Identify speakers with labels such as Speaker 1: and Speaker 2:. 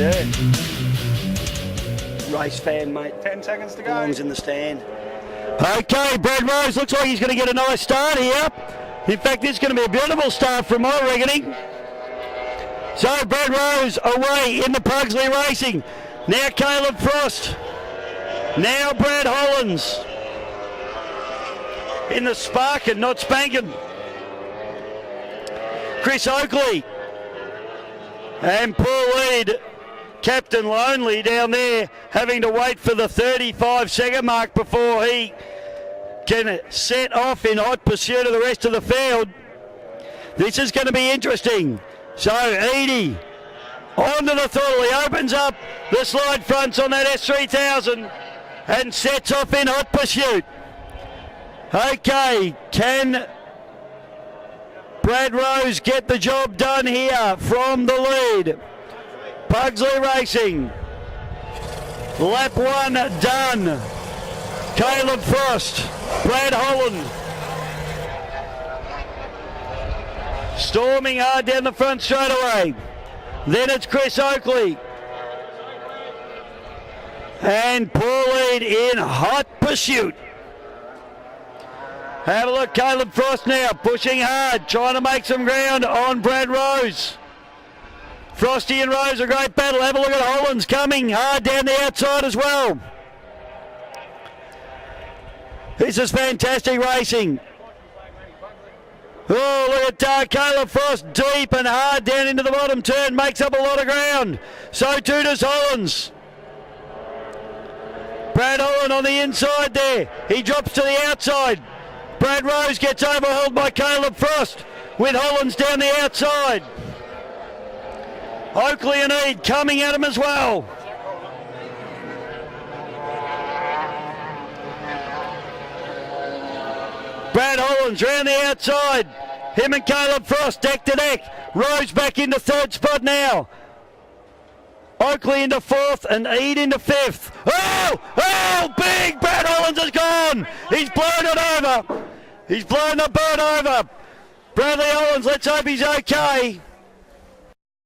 Speaker 1: Yeah. Race fan, mate.
Speaker 2: 10 seconds to go.
Speaker 1: Belongs in the stand.
Speaker 3: Okay, Brad Rose looks like he's going to get a nice start here. In fact, this is going to be a beautiful start from my reckoning. So Brad Rose away in the Pugsley Racing. Now Caleb Frost. Now Brad Hollins. In the Sparkin, not Spankin. Chris Oakley. And poor lead, Captain Lonely down there, having to wait for the 35-second mark before he can set off in hot pursuit of the rest of the field. This is going to be interesting. So Edie onto the throttle. He opens up the slide fronts on that S3000 and sets off in hot pursuit. Okay, can Brad Rose get the job done here from the lead? Pugsley Racing. Lap 1 done. Caleb Frost, Brad Holland. Storming hard down the front straight away. Then it's Chris Oakley. And poor lead in hot pursuit. Have a look, Caleb Frost now, pushing hard, trying to make some ground on Brad Rose. Frosty and Rose, a great battle. Have a look at Hollins coming hard down the outside as well. This is fantastic racing. Oh, look at Caleb Frost, deep and hard down into the bottom turn, makes up a lot of ground. So too does Hollins. Brad Holland on the inside there. He drops to the outside. Brad Rose gets overhauled by Caleb Frost with Hollins down the outside. Oakley and Eade coming at him as well. Brad Hollins round the outside. Him and Caleb Frost deck to deck. Rose back into third spot now. Oakley into fourth and Eade into fifth. Oh, big Brad Hollins has gone. He's blown it over. He's blown the bird over. Bradley Hollins, let's hope he's okay.